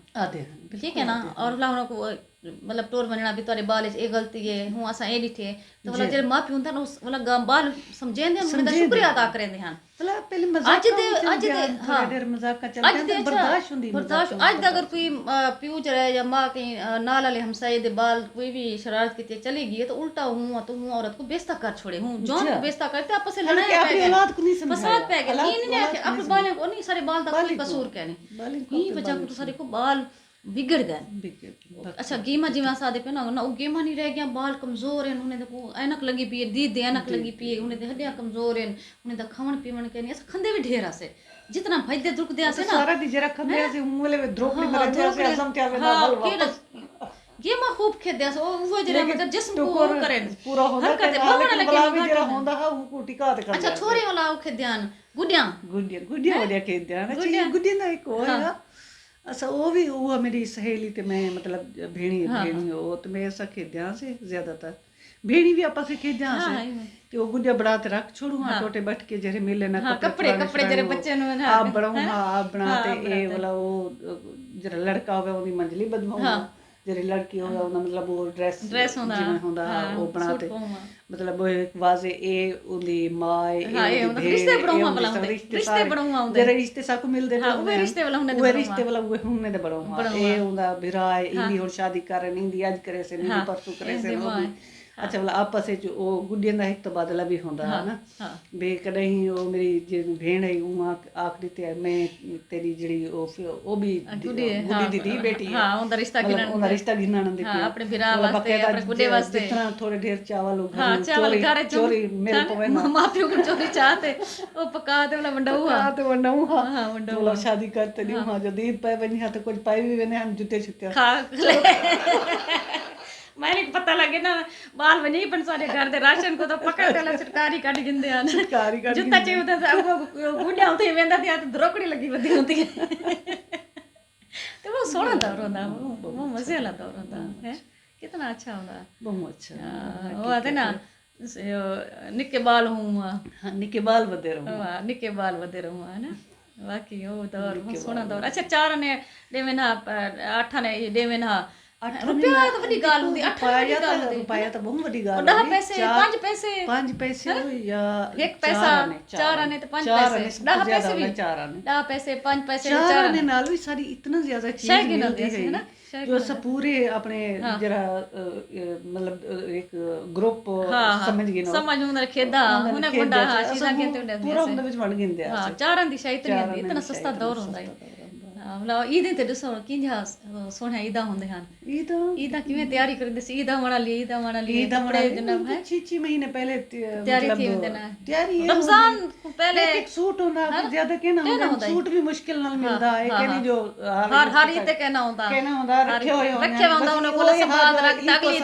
ठीक है ना और बला उनको मतलब टोर बनना भी तोरे बाल ए गलती है हूं असा ए लिखे तो बला जे माफी हुंदा ना बला बाल समझेंदे उनदा शुक्रिया अदा करेंदे हन बला पहले मजाक आज दे हां मजाक का चलते बर्दाश्त हुंदी बर्दाश्त आज अगर कोई प्यू च रहे या मां के नाल वाले हमसाए दे बाल कोई भी शरारत कीते चली गई तो उल्टा हूं तो हूं औरत को बेइज्जत कर छोड़े हूं जोन को बेइज्जत करते आपस में लड़ाई अपनी औलाद को नहीं समझ फसाद पे गया ये नहीं है अपने बालों को नहीं सारे बाल दा कोई कसूर कहने ई वजह को सारे को बाल बिगड़ गए अच्छा गेमा जिवें सादे पे ना वो गेमा नहीं रह गया बाल कमजोर हैं उन्हें देखो ऐनक लगी पी है दीद ऐनक लगी पी है उन्हें हड्डियां कमजोर हैं उन्हें दा खावन पीवन के नहीं खंदे भी ढेर आसे जितना फायदे दुख दे आसे ना सारा दी जरा खंदे आसे मुंहले में द्रोपड़ी मर जासे आजम क्या वेदा हलवा गेमा खूब खेदे आसे वो जरा मतलब जिस्म को करे पूरा होदा करते भवन लगे जरा होंदा है वो टिका दे अच्छा छोरे वाला खेद्यान गुडियां वाले खेद्यान अच्छा गुडियां ना एक होएगा अच्छा वो भी वो मेरी सहेली ते मैं मतलब भेणी हो तो मैं ऐसा खेद्या से ज्यादातर भेणी भी आपस में खेद्या से ते वो गुडिया बड़ा ते रख छोड़ू हां टोटे बैठ के जरे मिले ना कपड़े जरे बच्चे नु ना आप बनाऊ हां आप बनाते ए वाला वो जरा लड़का होवे ओदी मंजली बदवाऊ जरे लड़की होवे ओदा मतलब वो ड्रेस होंदा वो बनाते मतलब वो एक वाजे ए ओदी मां ए रिश्ते बनाऊ जरे रिश्ते साको मिलदे वो रिश्ते वाला वो हुने दे बड़ो ए ओदा बिराए इंदी और शादी करन इंदी आज करे से नहीं परसों करे से ਅੱਛਾ ਮਤਲਬ ਆਪਸ ਵਿੱਚ ਉਹ ਗੁੱਡੀਆਂ ਦਾ ਇੱਕ ਤਬਾਦਲਾ ਵੀ ਹੁੰਦਾ ਹੈ ਨਾ ਵੀ ਕਦੇ ਉਹ ਮੇਰੀ ਜਿਹੜੀ ਭੈਣ ਹੈ ਉਹ ਆਖਦੀ ਤੇ ਮੈਂ ਤੇਰੀ ਜਿਹੜੀ ਉਹ ਵੀ ਗੁੱਡੀ ਦੀ ਧੀ ਬੇਟੀ ਹੈ ਉਹਦਾ ਰਿਸ਼ਤਾ ਉਹਦਾ ਰਿਸ਼ਤਾ ਗਿਣਨ ਦਿੱਤੀ ਆਪਣੇ ਵੀਰਾਂ ਵਾਸਤੇ ਆਪਣੇ ਗੁੱਡੇ ਵਾਸਤੇ ਜਿਸ ਤਰ੍ਹਾਂ ਥੋੜੇ ਢੇਰ ਚਾਵਲ ਉਹ ਚੋਰੀ ਮਿਲ ਪਵੇ ਨਾ ਮਾਪਿਓ को चोरी चाहते वो पका दे वाला वंडा हुआ शादी करते नहीं वहाँ जो दीद पाए बनी हाथ कुछ पाए भी बने हम जूते छुट्टे मैंने पता लगे ना बाल बने पण सारे घर दे राशन को तो पकड़ देला सरकारी काट गिंदे आन सरकारी काट जुत्ता चाहिए होता वो गुड्डा होते वेंदा थी तो द्रोकड़ी लगी बदी होती है तो वो सोना दौर होता वो मजे वाला दौर होता है कितना अच्छा होता बहुत अच्छा वो आते ना निक्के बाल हूँ निक्के बाल बदे रहूँ है ना बाकी वो दौर सोना दौर अच्छा 4 ने देवे ना 8 ने देवे ना रुपया तो बड़ी गाल होती 8 रुपया तो बहुत बड़ी गाल 10 पैसे 5 पैसे 5 पैसे या 1 पैसा 4 आने तो 5 पैसे 10 पैसे भी 10 पैसे 5 पैसे 4 आने नाल भी सारी इतना ज्यादा चीज मिलती है जो सब पूरे अपने जरा मतलब एक ग्रुप समझ गए ना समझ उन्हें खेदा उन्हें गुंडा चीज़ां कहते हैं पूरा उनके ਵਿੱਚ ਵੰਡ ਗਿੰਦੇ ਆ 4 ਦੀ ਸ਼ਾਇਦ ਨਹੀਂ ਇਤਨਾ ਸਸਤਾ ਦੌਰ ਹੁੰਦਾ ਹੈ ਮਤਲਬ ਈਦ ਤੇ ਦੱਸੋ ਕਿੰਨਾ ਸੋਹਣਾ ਈਦਾਂ ਹੁੰਦੇ ਹਨ ਈਦਾਂ ਕਿਵੇਂ ਤਿਆਰੀ ਕਰਦੇ ਸੀ ਈਦਾਂ ਵਾਲਾ ਲਈ ਕੱਪੜੇ ਜਨਮ ਹੈ 6 ਮਹੀਨੇ ਪਹਿਲੇ ਤਿਆਰੀ ਥੀ ਹੁੰਦੇ ਨਾ ਤਿਆਰੀ ਰਮਜ਼ਾਨ ਪਹਿਲੇ ਇੱਕ ਸੂਟ ਹੁੰਦਾ ਜ਼ਿਆਦਾ ਕਹਿਣਾ ਹੁੰਦਾ ਸੂਟ ਵੀ ਮੁਸ਼ਕਿਲ ਨਾਲ ਮਿਲਦਾ ਹੈ ਕਿ ਨਹੀਂ ਜੋ ਹਰ ਈਦ ਤੇ ਕਹਿਣਾ ਹੁੰਦਾ ਰੱਖੇ ਹੋਏ ਉਹਨਾਂ ਕੋਲ ਸੰਭਾਲ ਰੱਖ ਅਗਲੀ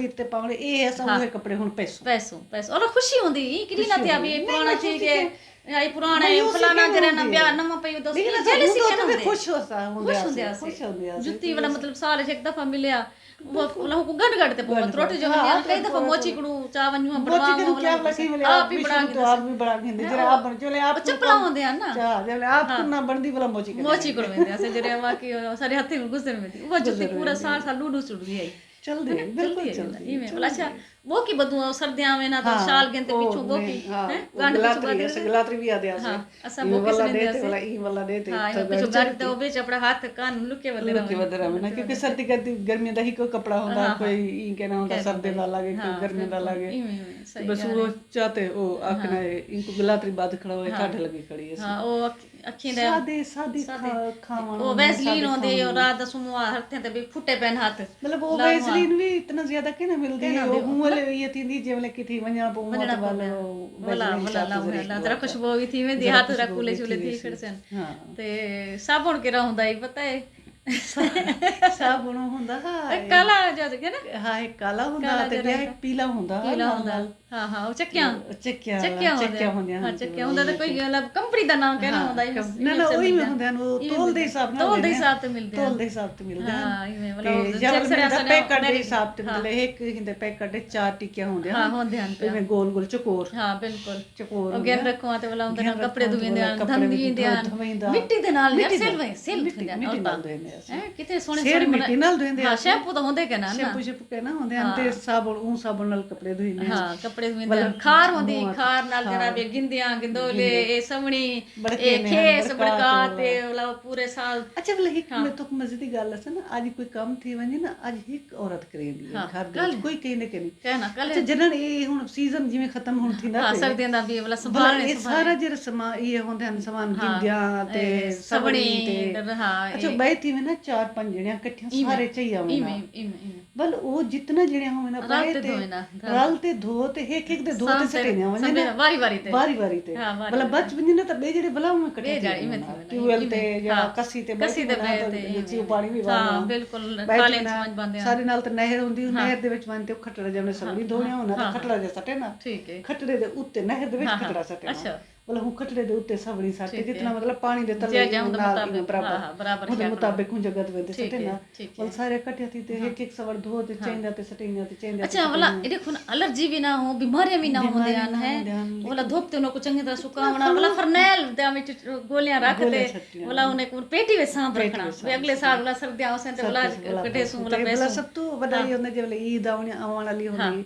ਈਦ ਤੇ ਪਾਵਣੇ ਇਹ ਸਭ ਕੱਪੜੇ ਹੁਣ ਪੈਸੋ ਔਰ ਖੁਸ਼ੀ ਹੁੰਦੀ ਕਿਹੜੀ ਨਾ ਤੇ ਅਭੀ ਪੁਰਾਣਾ ਚੀਜ਼ ਹੈ आई पुराना फलाना जरा ना ब्याह नमा पई दो जेले सी के ना खुश होंदे जुत्ती वाला मतलब साल एक दफा मिलया वो लोग को गड़ ते पोत रोटी जो है कई दफा मोची कड़ू चावन्यू बनवा क्या लगी मिले आप भी बड़ा हिंदी जरा आप जोले आप चपला होंदे हैं ना जोले आप ना बनदी वाला मोची कड़ू वेंदे ऐसे जरे बाकी सारे हाथे में गुस्से में वो जुत्ती पूरा साल लूडू चुड़ गई चल दे बिल्कुल चल दे इमे अच्छा वो की बदू सर्दियां में ना तो शाल गेंते पीछू वो की हैं गांड पीछू गलात्री भी आदे हां असा वो किस ने दे वाला ई वाला दे ते हां पीछू गांड ते बेच अपना हाथ कान लुके वदे रहे ना क्योंकि सर्दी गर्दी गर्मी दा ही कोई कपड़ा होंदा कोई ई कहना होंदा सर्दी दा लागे कोई गर्मी दा लागे बस वो चाहते ओ आखना इनको गलात्री बाद खड़ा होए काढ़ लगी खड़ी है हां ओ अखी दे सादी खावन ओ वैसलीन होंदे और रात दा सुमवा हरते ते भी फुटे पेन हाथ मतलब वो वैसलीन भी इतना ज्यादा के ना मिलदी है वो ये थी जेवले की थी वणा वाला जरा खुशबू भी थी में हाथ रखूले चूले थी फिर से ते साबुन केरा हुंदा है पता है साबुन हुंदा है काला जद के ना हां एक काला हुंदा ते एक पीला हुंदा हां हां वो चक्कियां होंदे हां चक्कियां हुंदा ते कोई मतलब कंपनी दा नाम कहना हुंदा है ना ना ओही में हुंदे वो तोल दे हिसाब ते मिलदे हां इमे मतलब जब पैकेट दे हिसाब ते मतलब एक हिंदे पैकेट दे 4 टिक्कियां हुंदे हां होंदे हन इमे गोल गोल चकोर हां बिल्कुल चकोर अगेन रखवा ते वाला हुंदे कपड़े धुवेंदे धंधी देन मिट्टी दे नाल सेल मिट्टी नाल हैं किते सोने मिट्टी नाल धोंदे हां शैम्पू तो होंदे के ना शैम्पू कहना होंदे हैं ते साबुन नाल कपड़े धोइंदे हां कपड़े धोइंदे खार होंदी खार नाल जरा बे गिंदियां गिंदोले ए समणी ए खेस बड़का ते वाला पूरे साल अच्छा वाला एक में तो मजे दी गल है ना आज कोई काम थी वने ना आज एक औरत करेंदी है घर दे कोई कहने के नहीं कहना कल अच्छा जनन ए हुन सीजन जिवें खत्म होण थी ना हां सर्दियां दा भी वाला संभालने ये सारा जरा समा ये होंदे हैं सामान गिंदियां ते सबणी हां अच्छा बैठी में ना 4-5 जणियां इकट्ठियां सारे चाहिए इमे बल वो जितना जणियां होवे ना पाए ते रल ते धो ते एक दे धो ते सटेने वने वारी ते मतलब बच वने ना त बे जड़े बलाव में कटे ट्यूबवेल ते या कसी ते जी पानी भी हां बिल्कुल खाले समझ बंदे सारे नाल ते नहर हुंदी नहर दे विच वने ते खटड़ा जमने सभी धोने होना त खटड़ा जे सटे ना ठीक है खटड़े दे उत्ते नहर दे विच खटड़ा सटे अच्छा मतलब हूं खटड़े दे उत्ते सबड़ी सटे जितना मतलब पानी दे तले बराबर उदे मुताबिक हूं जगत वेंदे सटे ना मतलब सारे इकट्ठे थी ते एक सवर धो ते चेंदा ते सटेंदा ते चेंदा अच्छा वाला देखो ना एलर्जी भी ना हो बीमारियां भी ना होंदे है वाला धोपते उनको को चंगी तरह सुकावना वाला फरनैल दे विच गोलियां रख दे वाला उन्हें को पेटी में सांप रखना वे अगले साल वाला सर्दियां होसे ते वाला कटे सु वाला पैसा सब तो बधाई होंदे जे वाला ईद आवन वाली होंदी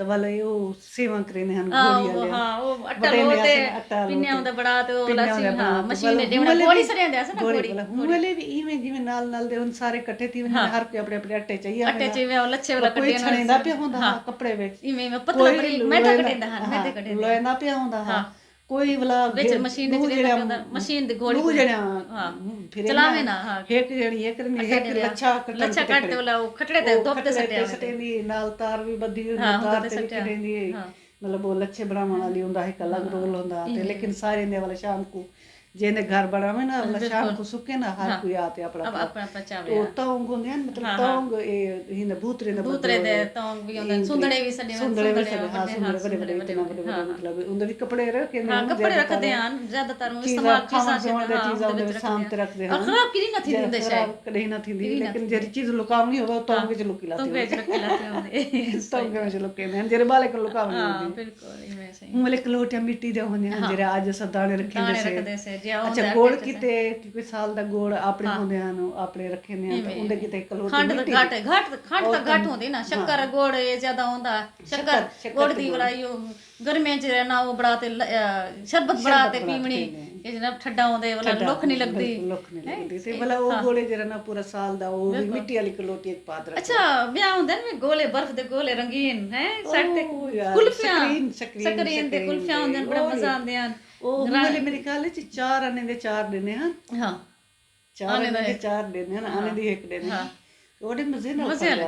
ਤਾਂ ਵਾਲੇ ਉਹ ਸੇਵਾ ਕਰਦੇ ਹਨ ਗੋਲੀ ਵਾਲੇ ਹਾਂ ਉਹ ਆਟਾ ਲੋ ਤੇ ਪਿੰਨਿਆਂ ਦਾ ਬੜਾ ਤੇ ਉਹ ਲਾਸੀ ਹਾਂ ਮਸ਼ੀਨ ਦੇ ਜਿਹੜਾ ਗੋਲੀ ਸਰਿਆਂਦੇ ਸੀ ਨਾ ਗੋਲੀ ਹੁਣ ਵਾਲੇ ਵੀ ਇਵੇਂ ਜਿਵੇਂ ਨਾਲ ਦੇ ਹੁਣ ਸਾਰੇ ਇਕੱਠੇ ਤੀ ਹਰ ਕੋਈ ਆਪਣੇ ਆਪਣੇ ਆਟੇ ਚਾਹੀਏ ਆਟੇ ਜਿਵੇਂ ਉਹ ਲੱਛੇ ਵਾਲਾ ਕੋਈ ਛਣੇਦਾ ਪਿਆ ਹੁੰਦਾ ਕੱਪੜੇ ਵਿੱਚ ਇਵੇਂ ਪਤਲਾ ਬਰੀ ਮੈਦਾ ਕੱਢਦਾ ਹਾਂ ਮੈਦੇ ਕੱਢਦੇ ਲੋਇਨਾ ਪਿਆ ਹੁੰਦਾ ਹਾਂ ਕੋਈ ਵਾਲਾ ਵਿੱਚ ਮਸ਼ੀਨ ਦੇ ਜਿਹੜਾ ਮਸ਼ੀਨ ਦੀ ਗੋਲੀ ਉਹ ਜਿਹੜਾ ਹਾਂ ਫਿਰ ਚਲਾਵੇ ਨਾ ਹਾਂ ਇੱਕ ਜਿਹੜੀ ਇੱਕ ਨੇ ਇੱਕ ਲੱਛਾ ਕੱਟਦੇ ਵਾਲਾ ਉਹ ਖਟੜੇ ਤੇ ਧੁੱਪ ਤੇ ਸਟੇਂਦੀ ਨਾਲ ਤਾਰ ਵੀ ਬੱਧੀ ਤਾਰ ਤੇ ਕਿਹੜੀ मतलब वो लच्छे बनाने वाली होंदा है अलग रोल होंदा ते लेकिन सारे ने वाला शाम को जेने घर बनावे ना वाला शाम को सुके ना हर कोई आते अपना पचावे वो तोंग होंदे हैं मतलब तोंग ए हिने भूतरे दे तोंग भी होंदे सुंदड़े भी सडे सुंदड़े हां सुंदड़े बड़े मतलब उनदे भी कपड़े रखे हां कपड़े रखते हैं ज्यादातर इस्तेमाल चीज़ां उनदे सामने रखते हैं खराब की नहीं थी दिंदे शायद कहीं ना थी लेकिन जेरी चीज लुकावनी होवे तोंग विच लुकी लाती तोंग विच लुकी लाती होंदे तोंग विच लुके ने जेरे बाले को लुकावनी हां बिल्कुल इवें सही मले कलोटियां मिट्टी दे होंदे हैं जेरे आज सदाने रखते से ਅੱਛਾ ਗੋੜ ਕਿਤੇ ਕੋਈ ਸਾਲ ਦਾ ਗੋੜ ਆਪਣੇ ਹੁੰਦੇ ਹਨ ਆਪਣੇ ਰੱਖੇ ਨੇ ਤਾਂ ਉਹਦੇ ਕਿਤੇ ਕਲੋਟੀ ਖੰਡ ਤਾਂ ਘੱਟ ਹੁੰਦੀ ਨਾ ਸ਼ੱਕਰ ਗੋੜ ਇਹ ਜ਼ਿਆਦਾ ਹੁੰਦਾ ਸ਼ੱਕਰ ਗੋੜ ਦੀ ਬੜਾਈ ਉਹ ਗਰਮੀਆਂ ਚ ਰਹਿਣਾ ਉਹ ਬੜਾ ਤੇ ਸ਼ਰਬਤ ਬੜਾ ਤੇ ਪੀਵਣੀ ਇਹ ਜਨਾਬ ਠੱਡਾ ਆਉਂਦੇ ਵਾਲਾ ਲੁੱਖ ਨਹੀਂ ਲੱਗਦੀ ਤੇ ਭਲਾ ਉਹ ਗੋਲੇ ਜਿਹੜਾ ਨਾ ਪੂਰਾ ਸਾਲ ਦਾ ਉਹ ਵੀ ਮਿੱਟੀ ਵਾਲੀ ਕਲੋਟੀ ਇੱਕ ਪਾਤ ਰੱਖ ਅੱਛਾ ਵਿਆਹ ਹੁੰਦੇ ਨੇ ਗੋਲੇ ਬਰਫ਼ ਦੇ ਗੋਲੇ ਰੰਗੀਨ ਹੈ ਸਾਡੇ ਕੁਲਫੀਆਂ ਸਕਰੀਨ ਤੇ ਕੁਲਫੀਆਂ ਹੁੰਦੇ ਨੇ ਬੜਾ ਮਜ਼ਾ ਆਉਂਦੇ ਹਨ ਉਹ ਵਾਲੇ ਮੇਰੇ ਖਿਆਲ ਵਿੱਚ 4 ਆਨੇ ਦੇ 4 ਦਿਨੇ ਹਨ ਹਾਂ 4 ਆਨੇ ਦੇ 4 ਦਿਨੇ ਹਨ ਆਨੇ ਦੀ ਇੱਕ ਦਿਨ ਉਹਦੇ ਮਜ਼ੇ ਨਾਲ ਖਾਂਦੇ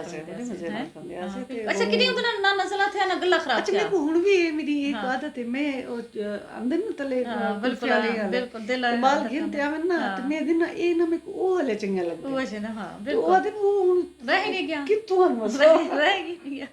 ਆ ਸੀ ਤੇ ਅੱਛਾ ਕਿੰਨੀ ਉਹਦੇ ਨਾਲ ਨਸਲਾਂ ਥੇ ਨਾ ਗੱਲਾਂ ਖਰਾਬ ਅੱਛਾ ਮੈਨੂੰ ਹੁਣ ਵੀ ਇਹ ਮੇਰੀ ਇੱਕ ਆਦਤ ਹੈ ਮੈਂ ਉਹ ਅੰਦਰ ਨੂੰ ਤਲੇ ਬਿਲਕੁਲ ਦਿਲ ਬਾਲ ਗਿਰਦੇ ਆਵਨ ਨਾ ਤੇ ਮੈਂ ਦਿਨ ਇਹ ਨਾ ਮੈਨੂੰ ਉਹ ਵਾਲੇ ਚੰਗੇ ਲੱਗਦੇ ਉਹ ਨਾ ਹਾਂ ਬਿਲਕੁਲ ਉਹ ਦਿਨ ਉਹ ਹੁਣ ਰਹਿ ਨਹੀਂ ਗਿਆ ਕਿੱਥੋਂ ਮਸਲਾ ਰਹਿ ਗਿਆ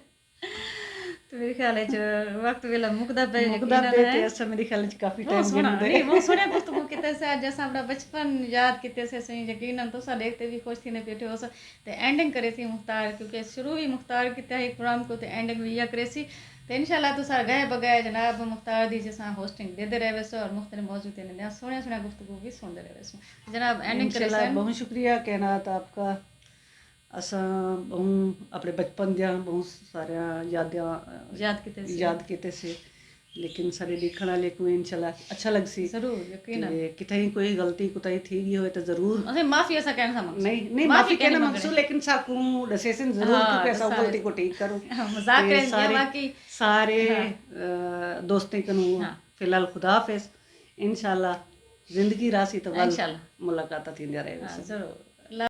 ਤੇ ਮੇਰੇ ਖਿਆਲ ਵਿੱਚ ਵਕਤ ਵੇਲਾ ਮੁਕਦਾ ਪਏ ਤੇ ਅਸਾਂ ਮੇਰੇ ਖਿਆਲ ਵਿੱਚ ਕਾਫੀ ਟਾਈਮ ਗਿਣਦੇ ਨਹੀਂ ਬਹੁਤ ਸੋਹਣੇ ਗੁਫ਼ਤਗੂ ਕੀਤੇ ਸੀ ਅੱਜ ਅਸਾਂ ਆਪਣਾ ਬਚਪਨ ਯਾਦ ਕੀਤੇ ਸੀ ਅਸੀਂ ਯਕੀਨਨ ਤੁਸੀਂ ਦੇਖते भी खुश थी ने बैठे हो ਤੇ ਐਂਡਿੰਗ ਕਰੇ ਸੀ ਮੁਖਤਾਰ ਕਿਉਂਕਿ ਸ਼ੁਰੂ ਵੀ ਮੁਖਤਾਰ ਕੀਤਾ ਹੈ ਪ੍ਰੋਗਰਾਮ को ਤੇ ਐਂਡਿੰਗ ਵੀ ਕਰੇ ਸੀ ਤੇ ਇਨਸ਼ਾਅੱਲਾ ਤੁਸੀਂ ਗਏ ਬਗਾਏ ਜਨਾਬ ਮੁਖਤਾਰ ਦੀ ਜਿਸਾਂ ਹੋਸਟਿੰਗ ਦੇਦੇ ਰਹੇ ਵੈਸੇ ਔਰ ਮੁਖਤਲਿਫ मौजूद ने सोहने सोहने गुफ्तगू भी सुनते रहे वैसे जनाब एंडिंग करे से बहुत शुक्रिया कहनात आपका असां अपने बचपन दियां बहुत सारिया याद कीते से लेकिन सारे देखने वाले को इंशाल्लाह अच्छा लग सी जरूर यकीनन किथे कोई गलती कुताई थी गई होए तो जरूर असे माफी ऐसा कहना समझ नहीं माफी कहना मकसूद लेकिन साकू दसेसन जरूर कि ऐसा गलती को ठीक करो मजाक करें बाकी सारे दोस्तें कनु फिलहाल खुदा हाफिज इंशाल्लाह जिंदगी रासी तो इंशाल्लाह मुलाकात थी रहे जरूर